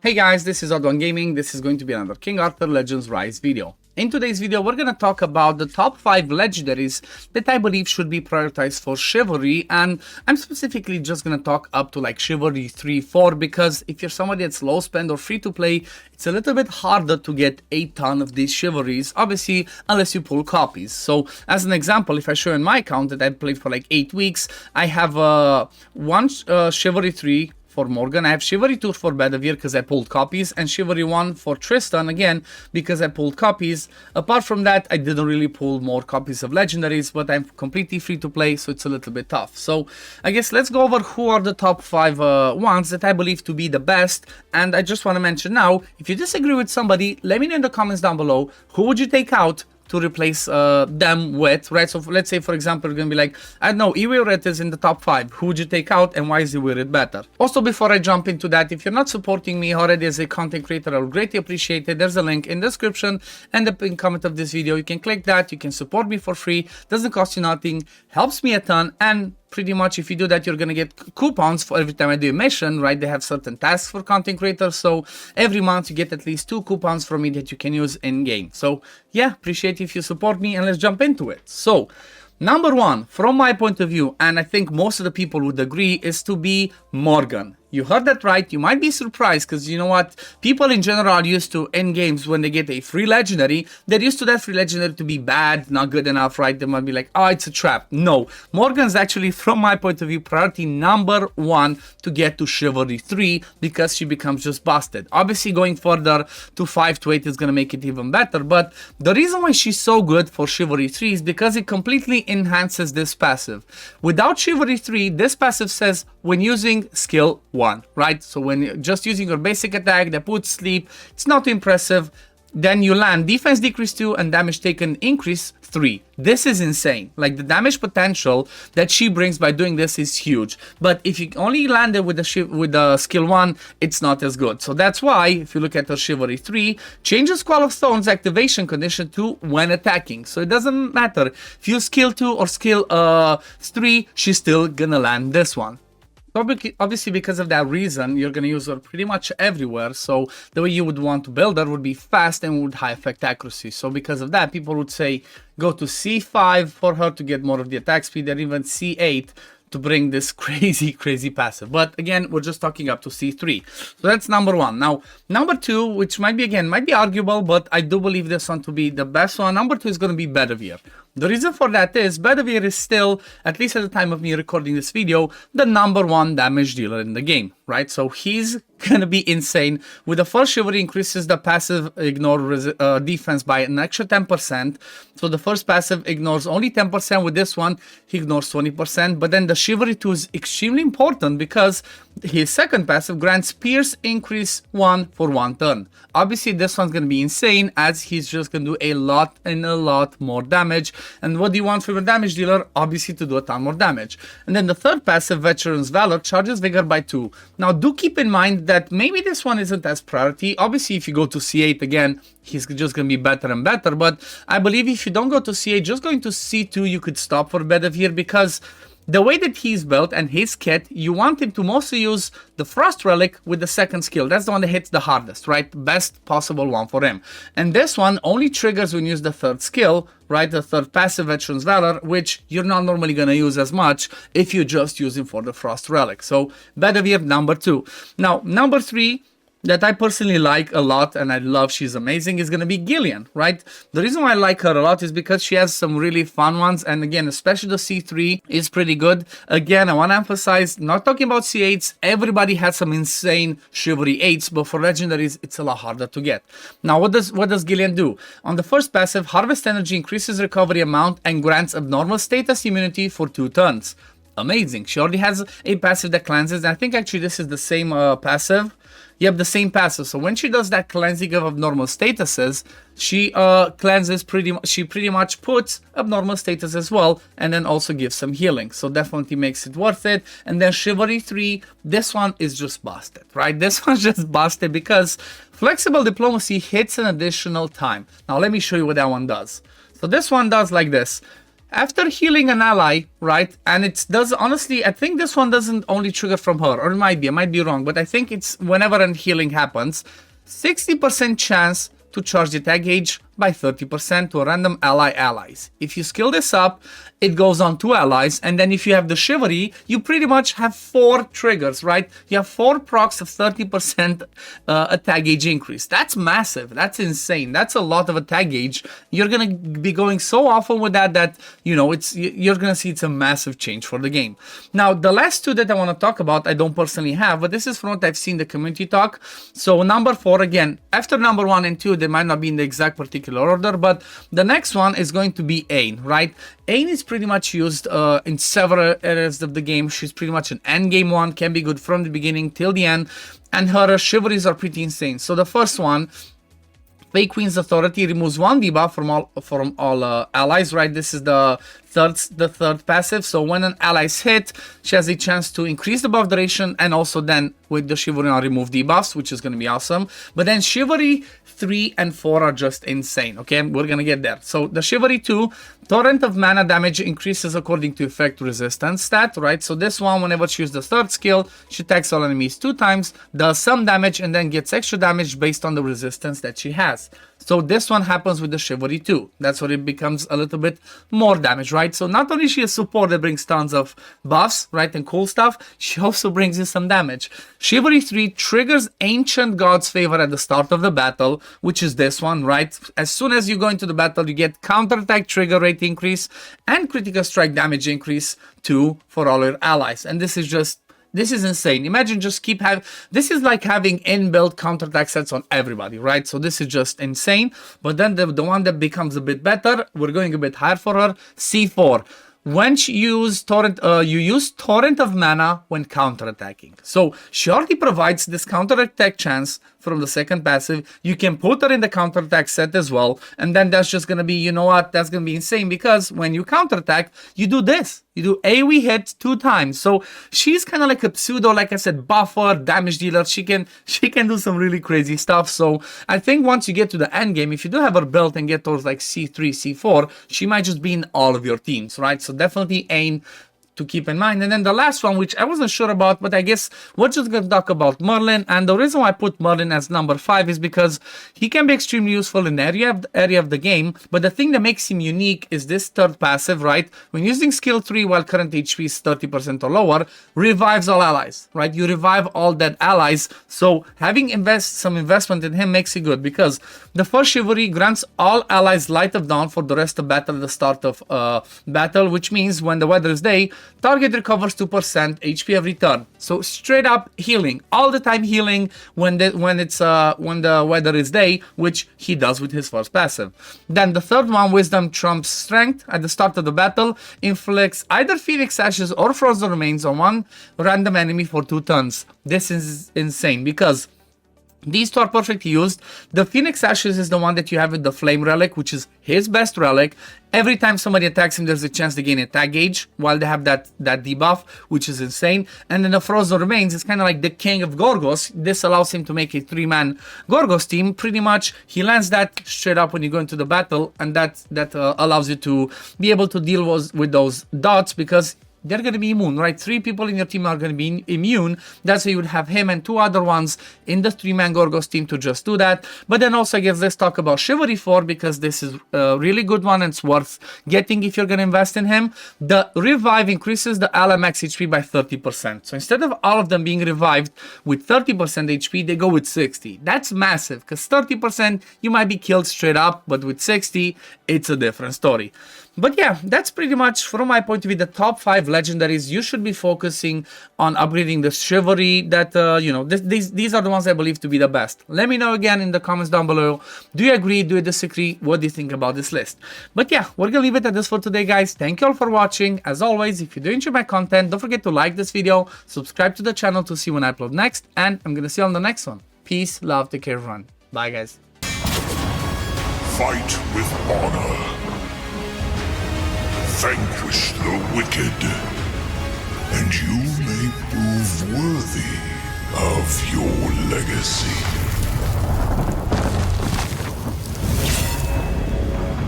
Hey guys, this is Odd1 Gaming. This is going to be another King Arthur Legends Rise video. In today's video, we're going to talk about the top 5 legendaries that I believe should be prioritized for Chivalry, and I'm specifically just going to talk up to like Chivalry 3, 4, because if you're somebody that's low spend or free to play, it's a little bit harder to get a ton of these Chivalries, obviously, unless you pull copies. So, as an example, if I show in my account that I played for like 8 weeks, I have one Chivalry 3, for Morgan. I have Chivalry 2 for Bedivere because I pulled copies, and Chivalry 1 for Tristan again because I pulled copies. Apart from that, I didn't really pull more copies of legendaries, but I'm completely free to play, so it's a little bit tough. So I guess let's go over who are the top 5 ones that I believe to be the best. And I just want to mention now, if you disagree with somebody, let me know in the comments down below, who would you take out to replace them with, right? So let's say, for example, you're gonna be like, I don't know, Iwiret is in the top 5. Who would you take out and why is Iwiret better? Also, before I jump into that, if you're not supporting me already as a content creator, I would greatly appreciate it. There's a link in the description and the pinned comment of this video. You can click that, you can support me for free, doesn't cost you nothing, helps me a ton, and pretty much if you do that, you're gonna get coupons for every time I do a mission, right? They have certain tasks for content creators, so every month you get at least 2 coupons from me that you can use in game. So yeah, appreciate if you support me, and let's jump into it. So number 1, from my point of view, and I think most of the people would agree, is to be Morgan. You heard that right. You might be surprised because you know what? People in general are used to, in games, when they get a free legendary, they're used to that free legendary to be bad, not good enough, right? They might be like, oh, it's a trap. No. Morgan's actually, from my point of view, priority number 1 to get to Chivalry 3 because she becomes just busted. Obviously, going further to 5 to 8 is going to make it even better, but the reason why she's so good for Chivalry 3 is because it completely enhances this passive. Without Chivalry 3, this passive says when using skill 1, right? So when you're just using your basic attack that puts sleep, it's not impressive. Then you land defense decrease 2 and damage taken increase 3. This is insane. Like, the damage potential that she brings by doing this is huge. But if you only land it with the skill 1, it's not as good. So that's why, if you look at her Chivalry 3, changes Squall of Stone's activation condition to when attacking. So it doesn't matter. If you skill 2 or skill 3, she's still gonna land this one. Obviously, because of that reason, you're going to use her pretty much everywhere. So the way you would want to build her would be fast and with high effect accuracy. So because of that, people would say go to C5 for her to get more of the attack speed, and even C8 to bring this crazy passive. But again, we're just talking up to C3. So that's number 1. Now, number 2, which might be arguable, but I do believe this one to be the best one. Number 2 is going to be Bedivere. The reason for that is Bedivere is still, at least at the time of me recording this video, the number 1 damage dealer in the game, right? So he's gonna be insane. With the first Chivalry, increases the passive ignore defense by an extra 10%. So the first passive ignores only 10%. With this one, he ignores 20%. But then the Chivalry 2 is extremely important because his second passive grants Pierce increase 1 for 1 turn. Obviously, this one's gonna be insane as he's just gonna do a lot more damage. And what do you want from a damage dealer? Obviously, to do a ton more damage. And then the third passive, Veteran's Valor, charges Vigor by 2. Now, do keep in mind that maybe this one isn't as priority. Obviously, if you go to C8 again, he's just going to be better and better. But I believe if you don't go to C8, just going to C2, you could stop for Bedivere, because the way that he's built and his kit, you want him to mostly use the Frost Relic with the second skill. That's the one that hits the hardest, right? Best possible one for him. And this one only triggers when you use the third skill, right? The third passive, Veteran's Valor, which you're not normally going to use as much if you just use him for the Frost Relic. So Bedivere, number 2. Now, number 3, that I personally like a lot and I love, she's amazing, is going to be Gillian, right? The reason why I like her a lot is because she has some really fun ones, and again, especially the C3 is pretty good. Again, I want to emphasize, not talking about C8s, everybody has some insane Chivalry 8s, but for legendaries, it's a lot harder to get. Now, what does Gillian do? On the first passive, Harvest Energy increases recovery amount and grants abnormal status immunity for 2 turns. Amazing. She already has a passive that cleanses, and I think actually this is the same passive. Yep, the same passive. So when she does that cleansing of abnormal statuses, she cleanses she pretty much puts abnormal status as well, and then also gives some healing. So definitely makes it worth it. And then Chivalry 3, this one is just busted, right? This one's just busted because Flexible Diplomacy hits an additional time. Now let me show you what that one does. So this one does like this. After healing an ally, right, and it does, honestly, I think this one doesn't only trigger from her, or it might be, I might be wrong, but I think it's whenever a healing happens, 60% chance to charge the attack gauge by 30% to a random allies. If you skill this up, it goes on 2 allies, and then if you have the Chivalry, you pretty much have 4 triggers, right? You have 4 procs of 30% attack gauge increase. That's massive. That's insane. That's a lot of attack gauge. You're gonna be going so often with that you know, you're gonna see it's a massive change for the game. Now, the last 2 that I want to talk about, I don't personally have, but this is from what I've seen the community talk. So number 4, again, after number 1 and 2, they might not be in the exact particular order, but the next one is going to be Ain, right? Ain is pretty much used in several areas of the game. She's pretty much an endgame one, can be good from the beginning till the end, and her chivalries are pretty insane. So the first one, Fake Queen's Authority, removes 1 debuff from all allies, right? This is the third passive. So when an ally is hit, she has a chance to increase the buff duration, and also then with the Chivalry on remove debuffs, which is going to be awesome. But then Chivalry 3 and 4 are just insane, okay? We're going to get there. So the Chivalry 2, Torrent of Mana damage increases according to effect resistance stat, right? So this one, whenever she uses the 3rd skill, she attacks all enemies 2 times, does some damage, and then gets extra damage based on the resistance that she has. So this one happens with the Chivalry 2. That's where it becomes a little bit more damage, right? So not only she is support that brings tons of buffs, right, and cool stuff, she also brings in some damage. Chivalry 3 triggers Ancient God's Favor at the start of the battle, which is this one, right? As soon as you go into the battle, you get counterattack trigger rate increase and critical strike damage increase too for all your allies. And this is insane. Imagine just keep having, this is like having inbuilt counterattack sets on everybody, right? So this is just insane. But then the one that becomes a bit better, we're going a bit higher for her, C4. When she use Torrent, you use Torrent of Mana when counterattacking. So she already provides this counterattack chance from the 2nd passive. You can put her in the counterattack set as well, and then that's just gonna be, you know what, that's gonna be insane, because when you counterattack, you do this. You do AoE hits 2 times. So she's kind of like a pseudo, like I said, buffer, damage dealer. She can do some really crazy stuff. So I think once you get to the end game, if you do have her built and get towards like C3, C4, she might just be in all of your teams, right? So definitely Ain to keep in mind. And then the last one, which I wasn't sure about, but I guess we're just going to talk about Merlin. And the reason why I put Merlin as number 5 is because he can be extremely useful in the area of the game. But the thing that makes him unique is this 3rd passive, right? When using skill 3 while current HP is 30% or lower, revives all allies, right? You revive all dead allies. So having some investment in him makes it good, because the first Chivalry grants all allies Light of Dawn for the rest of battle at the start of battle, which means when the weather is day, target recovers 2% HP every turn. So straight up healing, all the time healing when the weather is day, which he does with his 1st passive. Then the 3rd one, Wisdom trumps Strength. At the start of the battle, inflicts either Phoenix Ashes or Frozen Remains on 1 random enemy for 2 turns. This is insane, because these 2 are perfectly used. The Phoenix Ashes is the one that you have with the Flame Relic, which is his best relic. Every time somebody attacks him, there's a chance to gain attack gauge while they have that debuff, which is insane. And then the Frozen Remains is kind of like the King of Gorgos. This allows him to make a 3-man Gorgos team. Pretty much, he lands that straight up when you go into the battle, and that allows you to be able to deal with those dots, because they're going to be immune, right? 3 people in your team are going to be immune. That's why you would have him and 2 other ones in the 3-man Gorgos team to just do that. But then also, I guess, let's talk about Chivalry 4, because this is a really good one and it's worth getting if you're going to invest in him. The revive increases the ally max HP by 30%. So instead of all of them being revived with 30% HP, they go with 60. That's massive, because 30% you might be killed straight up, but with 60, it's a different story. But yeah, that's pretty much, from my point of view, the top 5 legendaries you should be focusing on upgrading the Chivalry. That, you know, these are the ones I believe to be the best. Let me know again in the comments down below. Do you agree? Do you disagree? What do you think about this list? But yeah, we're gonna leave it at this for today, guys. Thank you all for watching. As always, if you do enjoy my content, don't forget to like this video, subscribe to the channel to see when I upload next, and I'm gonna see you on the next one. Peace, love, take care, everyone. Bye, guys. Fight with honor. Vanquish the wicked, and you may prove worthy of your legacy.